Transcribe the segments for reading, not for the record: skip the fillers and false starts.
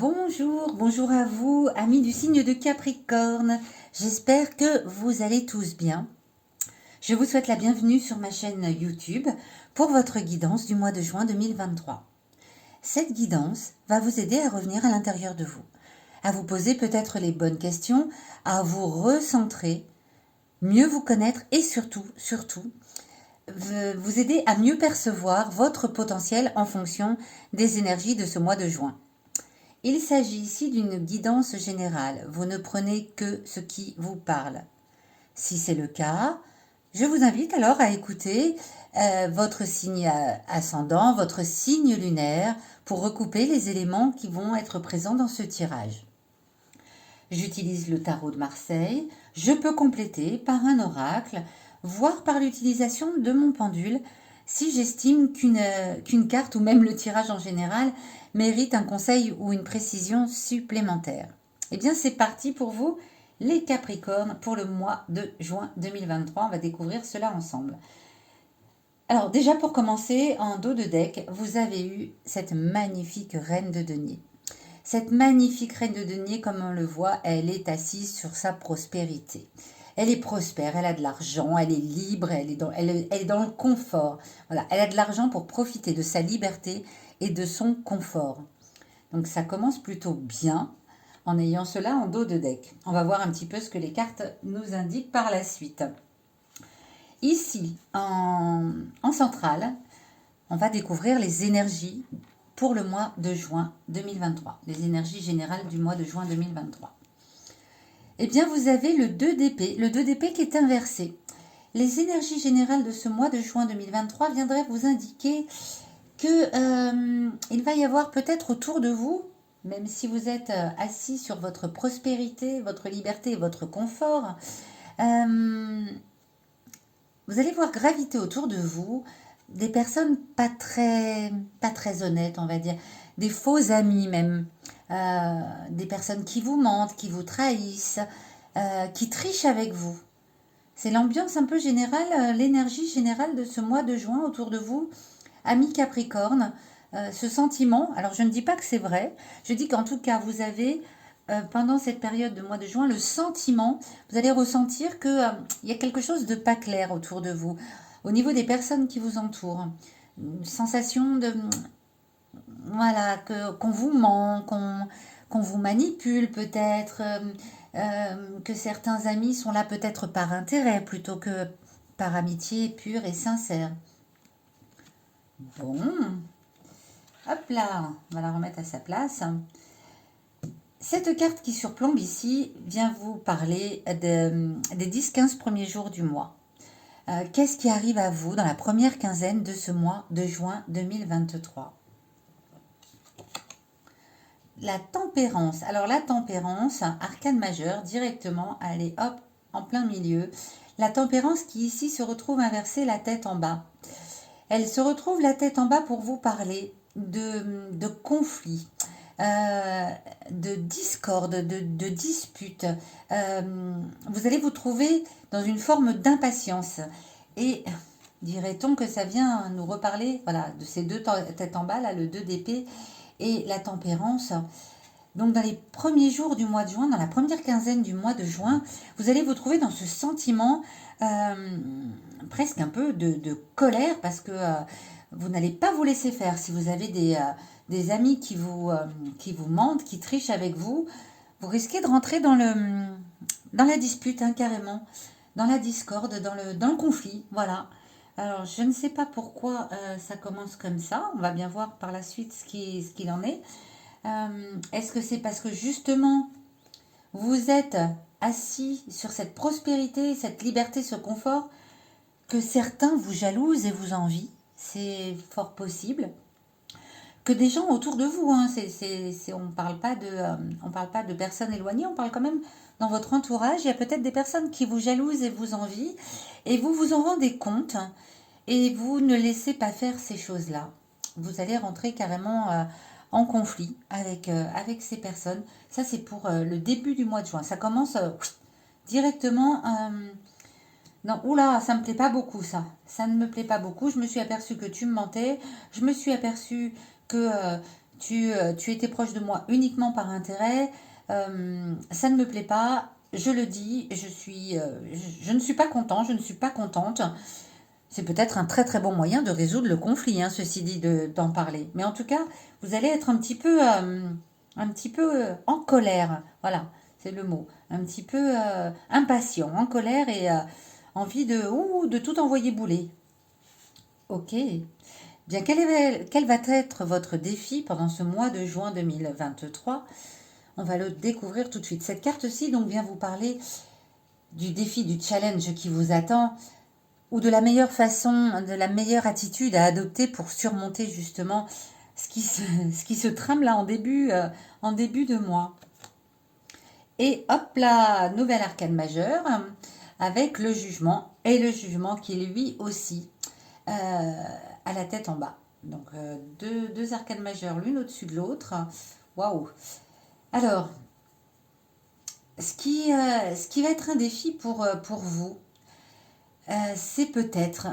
Bonjour, bonjour à vous, amis du signe de Capricorne. J'espère que vous allez tous bien. Je vous souhaite la bienvenue sur ma chaîne YouTube pour votre guidance du mois de juin 2023. Cette guidance va vous aider à revenir à l'intérieur de vous, à vous poser peut-être les bonnes questions, à vous recentrer, mieux vous connaître et surtout, vous aider à mieux percevoir votre potentiel en fonction des énergies de ce mois de juin. Il s'agit ici d'une guidance générale. Vous ne prenez que ce qui vous parle. Si c'est le cas, je vous invite alors à écouter votre signe ascendant, votre signe lunaire, pour recouper les éléments qui vont être présents dans ce tirage. J'utilise le tarot de Marseille. Je peux compléter par un oracle, voire par l'utilisation de mon pendule, si j'estime qu'une carte ou même le tirage en général mérite un conseil ou une précision supplémentaire. Eh bien, c'est parti pour vous, les Capricornes, pour le mois de juin 2023. On va découvrir cela ensemble. Alors, déjà pour commencer, en dos de deck, vous avez eu cette magnifique reine de denier. Cette magnifique reine de denier, comme on le voit, elle est assise sur sa prospérité. Elle est prospère, elle a de l'argent, elle est libre, elle est dans le confort. Voilà, elle a de l'argent pour profiter de sa liberté et de son confort. Donc ça commence plutôt bien en ayant cela en dos de deck. On va voir un petit peu ce que les cartes nous indiquent par la suite. Ici, en centrale, on va découvrir les énergies pour le mois de juin 2023, les énergies générales du mois de juin 2023. Eh bien, vous avez le 2 d'épée, le 2 d'épée qui est inversé. Les énergies générales de ce mois de juin 2023 viendraient vous indiquer que il va y avoir peut-être autour de vous, même si vous êtes assis sur votre prospérité, votre liberté et votre confort, vous allez voir graviter autour de vous des personnes pas très honnêtes, on va dire, des faux amis même, des personnes qui vous mentent, qui vous trahissent, qui trichent avec vous. C'est l'ambiance un peu générale, l'énergie générale de ce mois de juin autour de vous, amis Capricorne, ce sentiment. Alors je ne dis pas que c'est vrai, je dis qu'en tout cas vous avez pendant cette période de mois de juin le sentiment, vous allez ressentir que il y a quelque chose de pas clair autour de vous, au niveau des personnes qui vous entourent, une sensation de voilà qu'on vous ment, qu'on vous manipule peut-être, que certains amis sont là peut-être par intérêt plutôt que par amitié pure et sincère. Bon, hop là, on va la remettre à sa place. Cette carte qui surplombe ici vient vous parler des 10-15 premiers jours du mois. Qu'est-ce qui arrive à vous dans la première quinzaine de ce mois de juin 2023 ? La tempérance. Alors la tempérance, arcane majeur, directement, allez hop, en plein milieu. La tempérance qui ici se retrouve inversée, la tête en bas. Elle se retrouve la tête en bas pour vous parler de conflits, de discorde, de disputes. Vous allez vous trouver dans une forme d'impatience. Et dirait-on que ça vient nous reparler voilà, de ces deux têtes en bas, là, le 2 d'épée et la tempérance. Donc dans les premiers jours du mois de juin, dans la première quinzaine du mois de juin, vous allez vous trouver dans ce sentiment presque un peu de colère parce que vous n'allez pas vous laisser faire. Si vous avez des amis qui vous mentent, qui trichent avec vous, vous risquez de rentrer dans la dispute, hein, carrément, dans la discorde, dans le conflit, voilà. Alors, je ne sais pas pourquoi ça commence comme ça. On va bien voir par la suite ce qu'il en est. Est-ce que c'est parce que justement, vous êtes assis sur cette prospérité, cette liberté, ce confort, que certains vous jalousent et vous envient? C'est fort possible. Que des gens autour de vous, hein, on ne parle pas de personnes éloignées, on parle quand même dans votre entourage. Il y a peut-être des personnes qui vous jalousent et vous envient, et vous vous en rendez compte, et vous ne laissez pas faire ces choses-là. Vous allez rentrer carrément en conflit avec ces personnes. Ça, c'est pour le début du mois de juin. Ça commence directement. Non, oula, ça me plaît pas beaucoup, ça. Ça ne me plaît pas beaucoup. Je me suis aperçue que tu me mentais. Je me suis aperçue que tu étais proche de moi uniquement par intérêt, ça ne me plaît pas, je le dis, je ne suis pas content, je ne suis pas contente. C'est peut-être un très très bon moyen de résoudre le conflit, hein, ceci dit, d'en parler. Mais en tout cas, vous allez être un petit peu en colère. Voilà, c'est le mot. Un petit peu impatient, en colère et envie de tout envoyer bouler. Ok. Bien, quel va être votre défi pendant ce mois de juin 2023? On va le découvrir tout de suite. Cette carte-ci donc vient vous parler du défi, du challenge qui vous attend, ou de la meilleure façon, de la meilleure attitude à adopter pour surmonter justement ce qui se trame là en début de mois. Et hop là, nouvelle arcane majeure avec le jugement, et le jugement qui lui aussi à la tête en bas. Donc deux arcanes majeures l'une au-dessus de l'autre. Waouh. Alors, ce qui va être un défi pour vous, c'est peut-être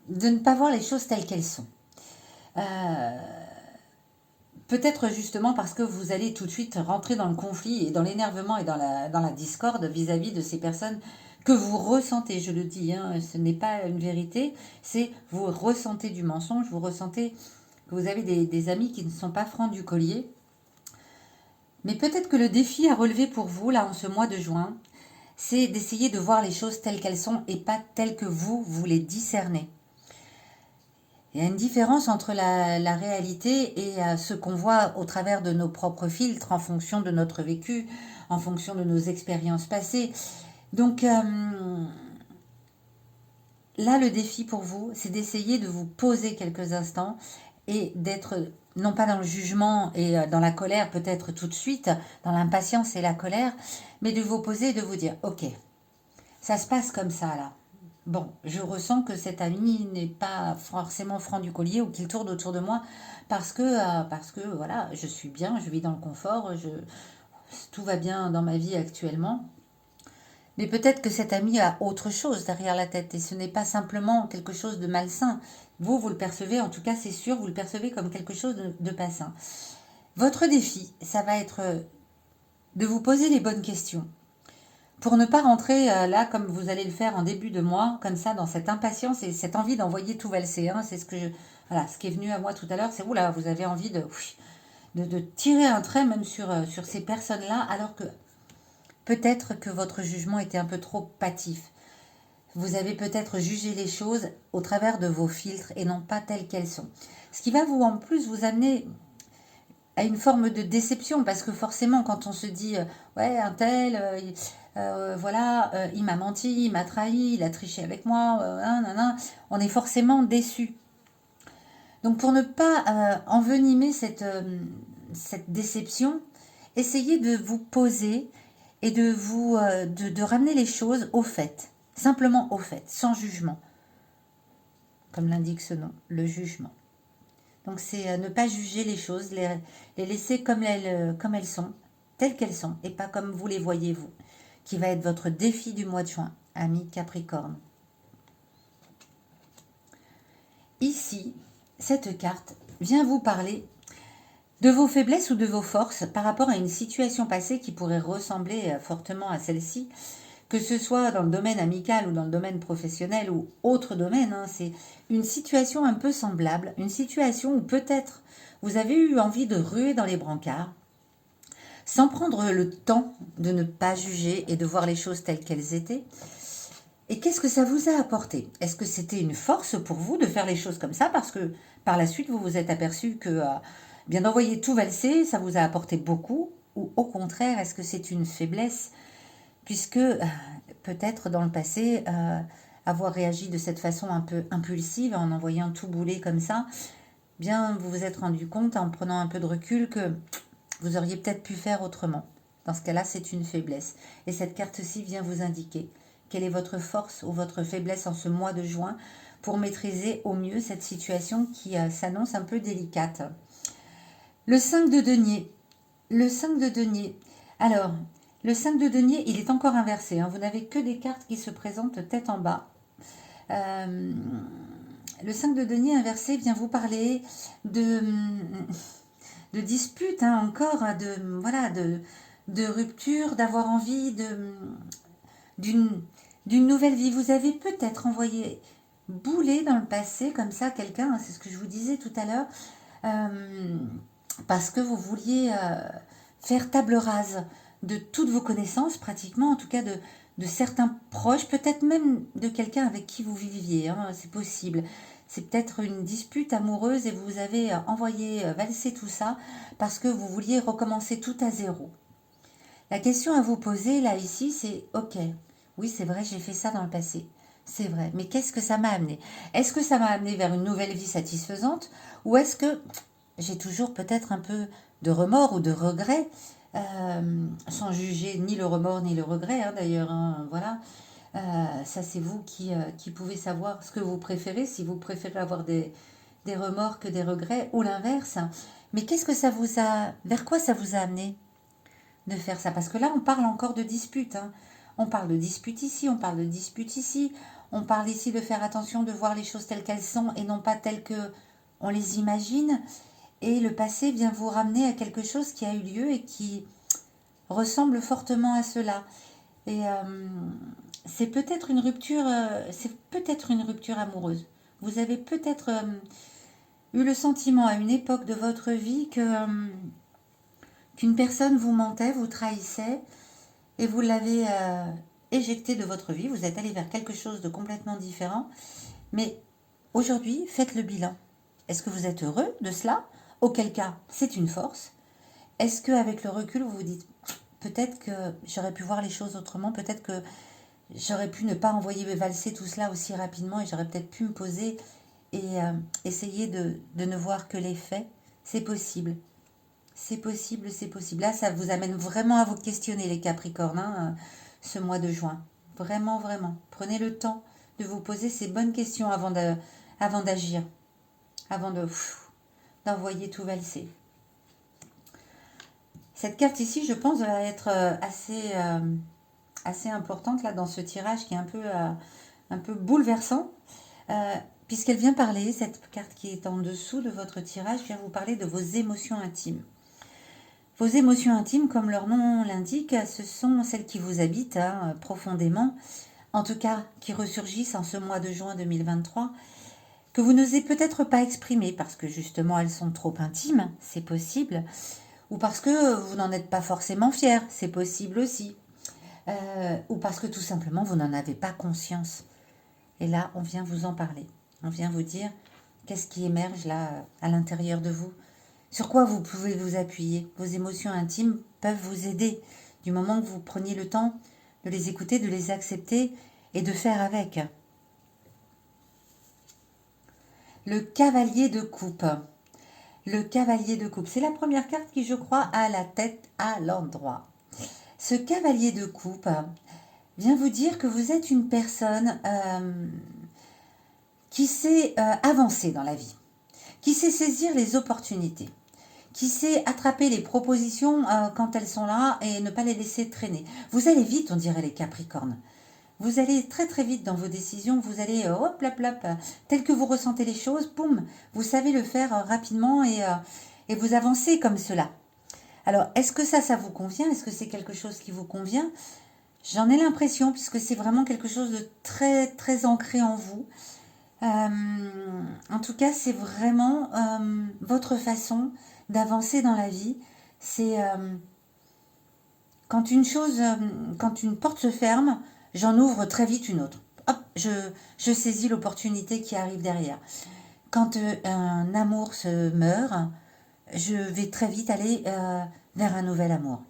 de ne pas voir les choses telles qu'elles sont. Peut-être justement parce que vous allez tout de suite rentrer dans le conflit et dans l'énervement et dans la discorde vis-à-vis de ces personnes que vous ressentez. Je le dis, hein, ce n'est pas une vérité, c'est vous ressentez du mensonge, vous ressentez que vous avez des amis qui ne sont pas francs du collier. Mais peut-être que le défi à relever pour vous, là, en ce mois de juin, c'est d'essayer de voir les choses telles qu'elles sont et pas telles que vous les discernez. Il y a une différence entre la réalité et ce qu'on voit au travers de nos propres filtres, en fonction de notre vécu, en fonction de nos expériences passées. Donc là, le défi pour vous, c'est d'essayer de vous poser quelques instants et d'être non pas dans le jugement et dans la colère peut-être tout de suite, dans l'impatience et la colère, mais de vous poser et de vous dire, ok, ça se passe comme ça là. Bon, je ressens que cet ami n'est pas forcément franc du collier ou qu'il tourne autour de moi parce que voilà, je suis bien, je vis dans le confort, tout va bien dans ma vie actuellement. Mais peut-être que cet ami a autre chose derrière la tête et ce n'est pas simplement quelque chose de malsain. Vous le percevez, en tout cas c'est sûr, vous le percevez comme quelque chose de pas sain. Votre défi, ça va être de vous poser les bonnes questions. Pour ne pas rentrer là, comme vous allez le faire en début de mois, comme ça, dans cette impatience et cette envie d'envoyer tout valser. Hein, c'est voilà, ce qui est venu à moi tout à l'heure, c'est oula, vous avez envie de tirer un trait même sur ces personnes-là, alors que peut-être que votre jugement était un peu trop hâtif. Vous avez peut-être jugé les choses au travers de vos filtres et non pas telles qu'elles sont. Ce qui va vous en plus vous amener à une forme de déception, parce que forcément quand on se dit ouais un tel voilà il m'a menti, il m'a trahi, il a triché avec moi, on est forcément déçu. Donc pour ne pas envenimer cette déception, essayez de vous poser et de ramener les choses au fait, simplement au fait, sans jugement, comme l'indique ce nom, le jugement. Donc c'est ne pas juger les choses, les laisser comme elles sont, telles qu'elles sont, et pas comme vous les voyez vous, qui va être votre défi du mois de juin, ami Capricorne. Ici, cette carte vient vous parler de vos faiblesses ou de vos forces par rapport à une situation passée qui pourrait ressembler fortement à celle-ci, que ce soit dans le domaine amical ou dans le domaine professionnel ou autre domaine, hein, c'est une situation un peu semblable, une situation où peut-être vous avez eu envie de ruer dans les brancards, sans prendre le temps de ne pas juger et de voir les choses telles qu'elles étaient. Et qu'est-ce que ça vous a apporté? Est-ce que c'était une force pour vous de faire les choses comme ça parce que par la suite vous vous êtes aperçu que bien d'envoyer tout valser, ça vous a apporté beaucoup? Ou au contraire, est-ce que c'est une faiblesse puisque peut-être dans le passé, avoir réagi de cette façon un peu impulsive, en envoyant tout bouler comme ça, bien vous vous êtes rendu compte en prenant un peu de recul que vous auriez peut-être pu faire autrement. Dans ce cas-là, c'est une faiblesse. Et cette carte-ci vient vous indiquer quelle est votre force ou votre faiblesse en ce mois de juin pour maîtriser au mieux cette situation qui s'annonce un peu délicate. Le 5 de denier. Le 5 de denier. Alors, le 5 de denier, il est encore inversé. Hein. Vous n'avez que des cartes qui se présentent tête en bas. Le 5 de denier inversé vient vous parler de, de dispute, hein, encore, voilà, de rupture, d'avoir envie d'une, d'une nouvelle vie. Vous avez peut-être envoyé bouler dans le passé, comme ça, quelqu'un, hein, c'est ce que je vous disais tout à l'heure, euh, parce que vous vouliez faire table rase de toutes vos connaissances, pratiquement, en tout cas de certains proches, peut-être même de quelqu'un avec qui vous viviez, hein, c'est possible. C'est peut-être une dispute amoureuse et vous avez envoyé valser tout ça parce que vous vouliez recommencer tout à zéro. La question à vous poser là ici, c'est ok, oui c'est vrai, j'ai fait ça dans le passé. C'est vrai, mais qu'est-ce que ça m'a amené? Est-ce que ça m'a amené vers une nouvelle vie satisfaisante ou est-ce que j'ai toujours peut-être un peu de remords ou de regrets, sans juger ni le remords ni le regret, hein, d'ailleurs, hein, voilà. Ça, c'est vous qui pouvez savoir ce que vous préférez, si vous préférez avoir des remords que des regrets, ou l'inverse. Mais qu'est-ce que ça vous a... Vers quoi ça vous a amené de faire ça? Parce que là, on parle encore de dispute, hein. On parle de dispute ici, on parle de dispute ici, on parle ici de faire attention, de voir les choses telles qu'elles sont et non pas telles que on les imagine. Et le passé vient vous ramener à quelque chose qui a eu lieu et qui ressemble fortement à cela. Et c'est peut-être une rupture amoureuse. Vous avez peut-être eu le sentiment à une époque de votre vie qu'une personne vous mentait, vous trahissait, et vous l'avez éjecté de votre vie. Vous êtes allé vers quelque chose de complètement différent. Mais aujourd'hui, faites le bilan. Est-ce que vous êtes heureux de cela? Auquel cas, c'est une force. Est-ce qu'avec le recul, vous vous dites peut-être que j'aurais pu voir les choses autrement, peut-être que j'aurais pu ne pas envoyer valser tout cela aussi rapidement et j'aurais peut-être pu me poser et essayer de ne voir que les faits? C'est possible. C'est possible, c'est possible. Là, ça vous amène vraiment à vous questionner, les Capricornes, hein, ce mois de juin. Vraiment, vraiment. Prenez le temps de vous poser ces bonnes questions avant d'agir, avant d'envoyer tout valser. Cette carte ici, je pense, va être assez importante là dans ce tirage qui est un peu bouleversant, puisqu'elle vient parler, cette carte qui est en dessous de votre tirage, vient vous parler de vos émotions intimes. Vos émotions intimes, comme leur nom l'indique, ce sont celles qui vous habitent, hein, profondément, en tout cas qui ressurgissent en ce mois de juin 2023, que vous n'osez peut-être pas exprimer parce que justement elles sont trop intimes, c'est possible, ou parce que vous n'en êtes pas forcément fier, c'est possible aussi, ou parce que tout simplement vous n'en avez pas conscience. Et là, on vient vous en parler, on vient vous dire qu'est-ce qui émerge là à l'intérieur de vous. Sur quoi vous pouvez vous appuyer? Vos émotions intimes peuvent vous aider du moment que vous preniez le temps de les écouter, de les accepter et de faire avec. Le cavalier de coupe. Le cavalier de coupe, c'est la première carte qui, je crois, a la tête à l'endroit. Ce cavalier de coupe vient vous dire que vous êtes une personne qui sait avancer dans la vie, qui sait saisir les opportunités, qui sait attraper les propositions quand elles sont là et ne pas les laisser traîner. Vous allez vite, on dirait les Capricornes. Vous allez très très vite dans vos décisions, vous allez hop, hop, hop, tel que vous ressentez les choses, boum, vous savez le faire rapidement et vous avancez comme cela. Alors, est-ce que ça vous convient? Est-ce que c'est quelque chose qui vous convient? J'en ai l'impression, puisque c'est vraiment quelque chose de très très ancré en vous. En tout cas, c'est vraiment votre façon d'avancer dans la vie. C'est quand quand une porte se ferme, j'en ouvre très vite une autre. Hop, je saisis l'opportunité qui arrive derrière. Quand un amour se meurt, je vais très vite aller vers un nouvel amour.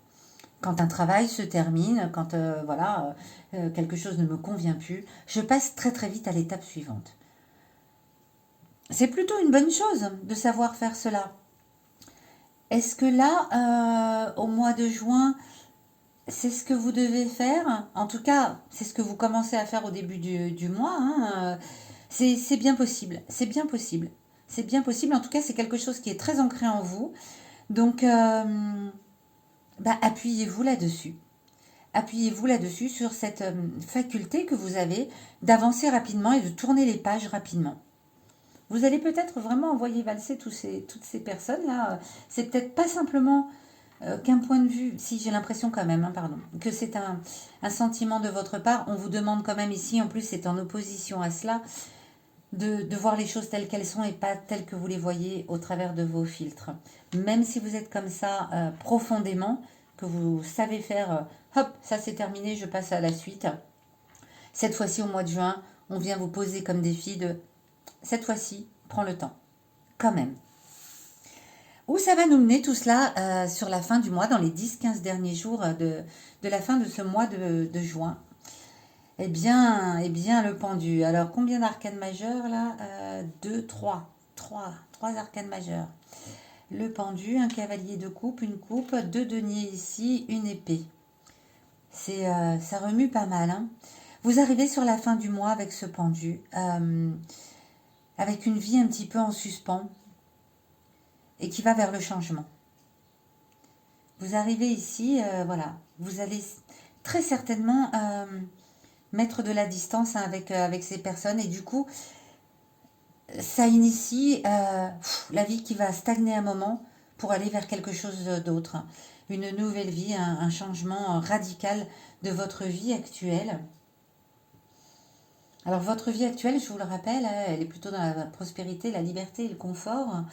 Quand un travail se termine, quand quelque chose ne me convient plus, je passe très très vite à l'étape suivante. C'est plutôt une bonne chose de savoir faire cela. Est-ce que là, au mois de juin, c'est ce que vous devez faire? En tout cas, c'est ce que vous commencez à faire au début du mois. Hein. C'est bien possible. C'est bien possible. C'est bien possible. En tout cas, c'est quelque chose qui est très ancré en vous. Donc, appuyez-vous là-dessus. Appuyez-vous là-dessus sur cette faculté que vous avez d'avancer rapidement et de tourner les pages rapidement. Vous allez peut-être vraiment envoyer valser toutes ces personnes-là. C'est peut-être pas simplement qu'un point de vue, si j'ai l'impression quand même, hein, pardon, que c'est un sentiment de votre part. On vous demande quand même ici, en plus c'est en opposition à cela, de voir les choses telles qu'elles sont et pas telles que vous les voyez au travers de vos filtres. Même si vous êtes comme ça profondément, que vous savez faire, hop, ça c'est terminé, je passe à la suite. Cette fois-ci, au mois de juin, on vient vous poser comme défi de, cette fois-ci, prends le temps, quand même. Où ça va nous mener tout cela sur la fin du mois, dans les 10-15 derniers jours de la fin de ce mois de juin? Eh bien, le pendu. Alors, combien d'arcanes majeures là 2, 3. 3 arcanes majeures. Le pendu, un cavalier de coupe, une coupe, 2 deniers ici, une épée. Ça remue pas mal. Hein. Vous arrivez sur la fin du mois avec ce pendu, avec une vie un petit peu en suspens et qui va vers le changement. Vous arrivez ici, voilà, vous allez très certainement mettre de la distance avec ces personnes et du coup, ça initie la vie qui va stagner un moment pour aller vers quelque chose d'autre. Une nouvelle vie, un changement radical de votre vie actuelle. Alors votre vie actuelle, je vous le rappelle, elle est plutôt dans la prospérité, la liberté et le confort.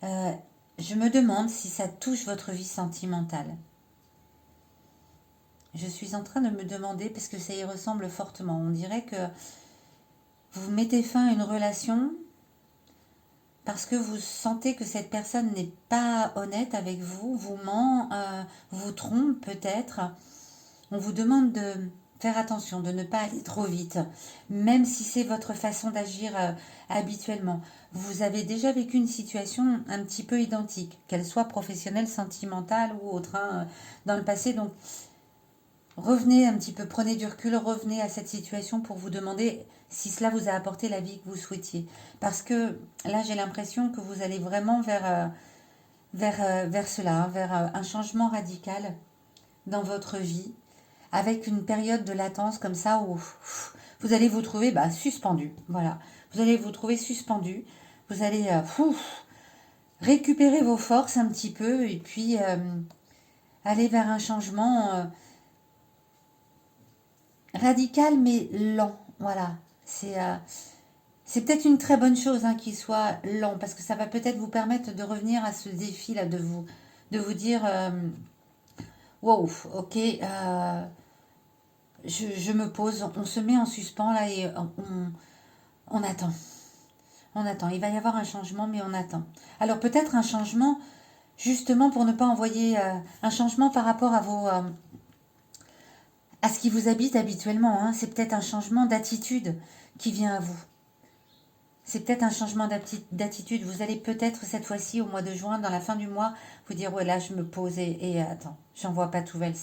Je me demande si ça touche votre vie sentimentale. Je suis en train de me demander, parce que ça y ressemble fortement, on dirait que vous mettez fin à une relation parce que vous sentez que cette personne n'est pas honnête avec vous, vous ment, vous trompe peut-être. On vous demande de faire attention, de ne pas aller trop vite, même si c'est votre façon d'agir habituellement. Vous avez déjà vécu une situation un petit peu identique, qu'elle soit professionnelle, sentimentale ou autre, hein, dans le passé. Donc, revenez un petit peu, prenez du recul, revenez à cette situation pour vous demander si cela vous a apporté la vie que vous souhaitiez. Parce que là, j'ai l'impression que vous allez vraiment vers cela, vers un changement radical dans votre vie, avec une période de latence comme ça où vous allez vous trouver suspendu. Voilà, vous allez vous trouver suspendu. Vous allez récupérer vos forces un petit peu et puis aller vers un changement radical mais lent. Voilà, c'est peut-être une très bonne chose hein, qu'il soit lent parce que ça va peut-être vous permettre de revenir à ce défi là, de vous dire wow, ok, je me pose, on se met en suspens là et on attend. On attend. Il va y avoir un changement, mais on attend. Alors peut-être un changement, justement pour ne pas envoyer un changement par rapport à ce qui vous habite habituellement. Hein. C'est peut-être un changement d'attitude qui vient à vous. C'est peut-être un changement d'attitude. Vous allez peut-être cette fois-ci, au mois de juin, dans la fin du mois, vous dire ouais là je me pose et attends, j'en vois pas tout vel.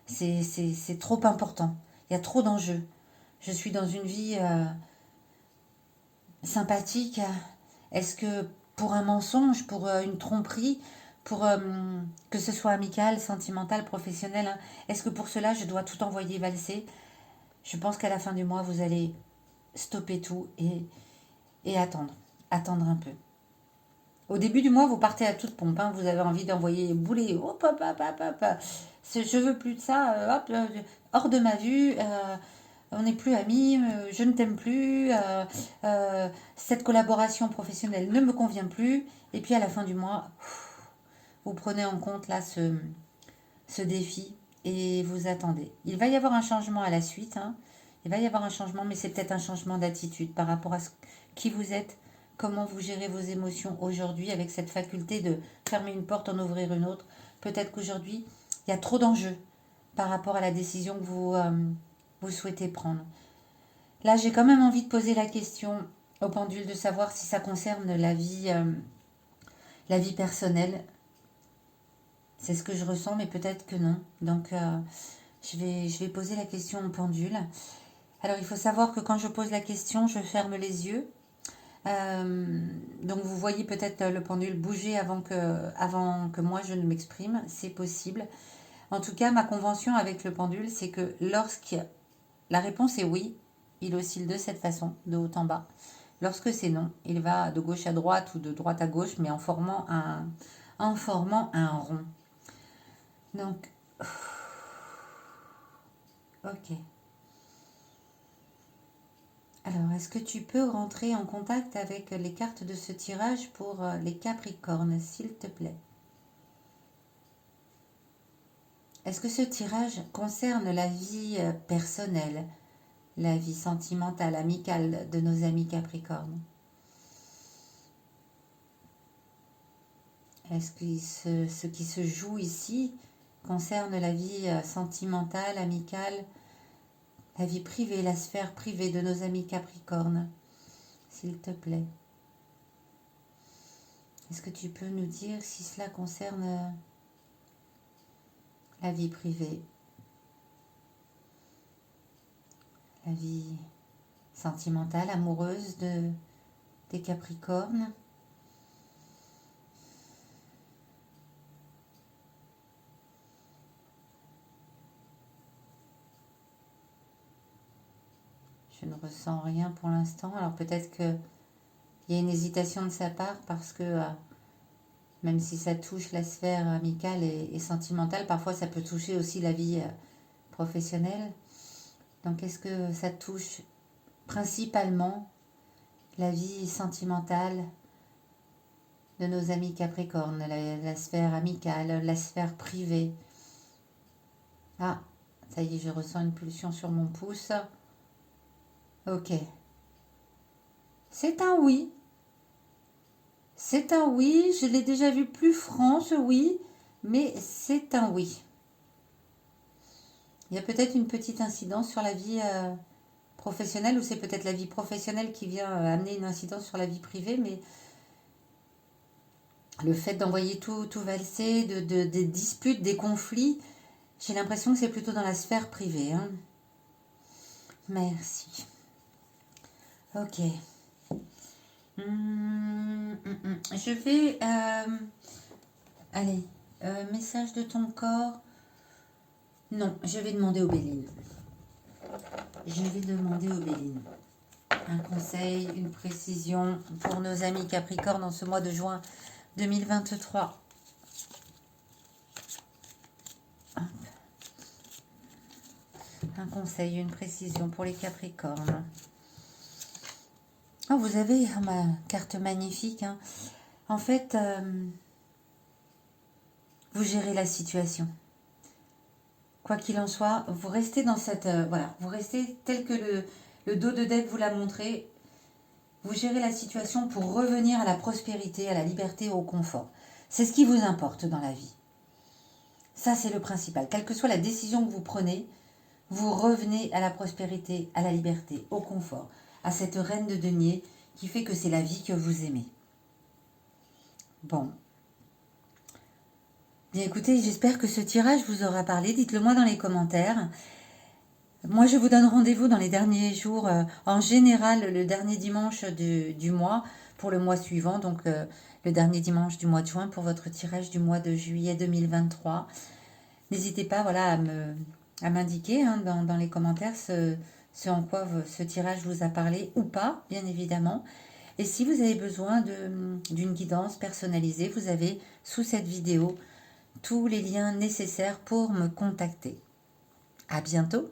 C'est trop important. Il y a trop d'enjeux. Je suis dans une vie sympathique. Est-ce que pour un mensonge, pour une tromperie, pour que ce soit amical, sentimental, professionnel, hein, est-ce que pour cela je dois tout envoyer valser? Je pense qu'à la fin du mois, vous allez stopper tout et attendre. Attendre un peu. Au début du mois, vous partez à toute pompe. Hein, vous avez envie d'envoyer bouler. Hop, hop, hop, hop, hop. Je veux plus de ça. Hop, hors de ma vue. On n'est plus amis. Je ne t'aime plus. Cette collaboration professionnelle ne me convient plus. Et puis à la fin du mois, vous prenez en compte là ce défi et vous attendez. Il va y avoir un changement à la suite. Hein. Il va y avoir un changement, mais c'est peut-être un changement d'attitude par rapport à qui vous êtes, comment vous gérez vos émotions aujourd'hui avec cette faculté de fermer une porte, en ouvrir une autre. Peut-être qu'aujourd'hui, il y a trop d'enjeux par rapport à la décision que vous souhaitez prendre. Là, j'ai quand même envie de poser la question au pendule de savoir si ça concerne la vie personnelle. C'est ce que je ressens, mais peut-être que non. Donc, je vais poser la question au pendule. Alors, il faut savoir que quand je pose la question, je ferme les yeux. Donc vous voyez peut-être le pendule bouger avant que moi je ne m'exprime, c'est possible. En tout cas, ma convention avec le pendule, c'est que lorsque la réponse est oui, il oscille de cette façon, de haut en bas. Lorsque c'est non, il va de gauche à droite ou de droite à gauche, mais en formant un rond. Donc, ok. Alors, est-ce que tu peux rentrer en contact avec les cartes de ce tirage pour les Capricornes, s'il te plaît? Est-ce que ce tirage concerne la vie personnelle, la vie sentimentale, amicale de nos amis Capricornes? Est-ce que ce qui se joue ici concerne la vie sentimentale, amicale, la vie privée, la sphère privée de nos amis Capricornes, s'il te plaît? Est-ce que tu peux nous dire si cela concerne la vie privée, la vie sentimentale, amoureuse des Capricornes? Je ne ressens rien pour l'instant. Alors peut-être qu'il y a une hésitation de sa part parce que même si ça touche la sphère amicale et sentimentale, parfois ça peut toucher aussi la vie professionnelle. Donc est-ce que ça touche principalement la vie sentimentale de nos amis Capricornes, la sphère amicale, la sphère privée? Ah, ça y est, je ressens une pulsion sur mon pouce. Ok. C'est un oui. C'est un oui. Je l'ai déjà vu plus franc, ce oui, mais c'est un oui. Il y a peut-être une petite incidence sur la vie professionnelle, ou c'est peut-être la vie professionnelle qui vient amener une incidence sur la vie privée, mais le fait d'envoyer tout valser, des disputes, des conflits, j'ai l'impression que c'est plutôt dans la sphère privée. Hein. Merci. Ok. Je vais... allez, message de ton corps. Non, je vais demander aux Bélines. Je vais demander aux Bélines un conseil, une précision pour nos amis Capricornes en ce mois de juin 2023. Un conseil, une précision pour les Capricornes. Oh, vous avez ma carte magnifique. Hein. En fait, vous gérez la situation. Quoi qu'il en soit, vous restez dans cette... voilà, vous restez tel que le dos de deck vous l'a montré. Vous gérez la situation pour revenir à la prospérité, à la liberté, au confort. C'est ce qui vous importe dans la vie. Ça, c'est le principal. Quelle que soit la décision que vous prenez, vous revenez à la prospérité, à la liberté, au confort, à cette reine de denier qui fait que c'est la vie que vous aimez. Bon. Bien écoutez, j'espère que ce tirage vous aura parlé. Dites-le moi dans les commentaires. Moi, je vous donne rendez-vous dans les derniers jours, en général le dernier dimanche du mois, pour le mois suivant, donc le dernier dimanche du mois de juin pour votre tirage du mois de juillet 2023. N'hésitez pas voilà, à m'indiquer hein, dans les commentaires ce en quoi ce tirage vous a parlé ou pas, bien évidemment. Et si vous avez besoin d'une guidance personnalisée, vous avez sous cette vidéo tous les liens nécessaires pour me contacter. À bientôt!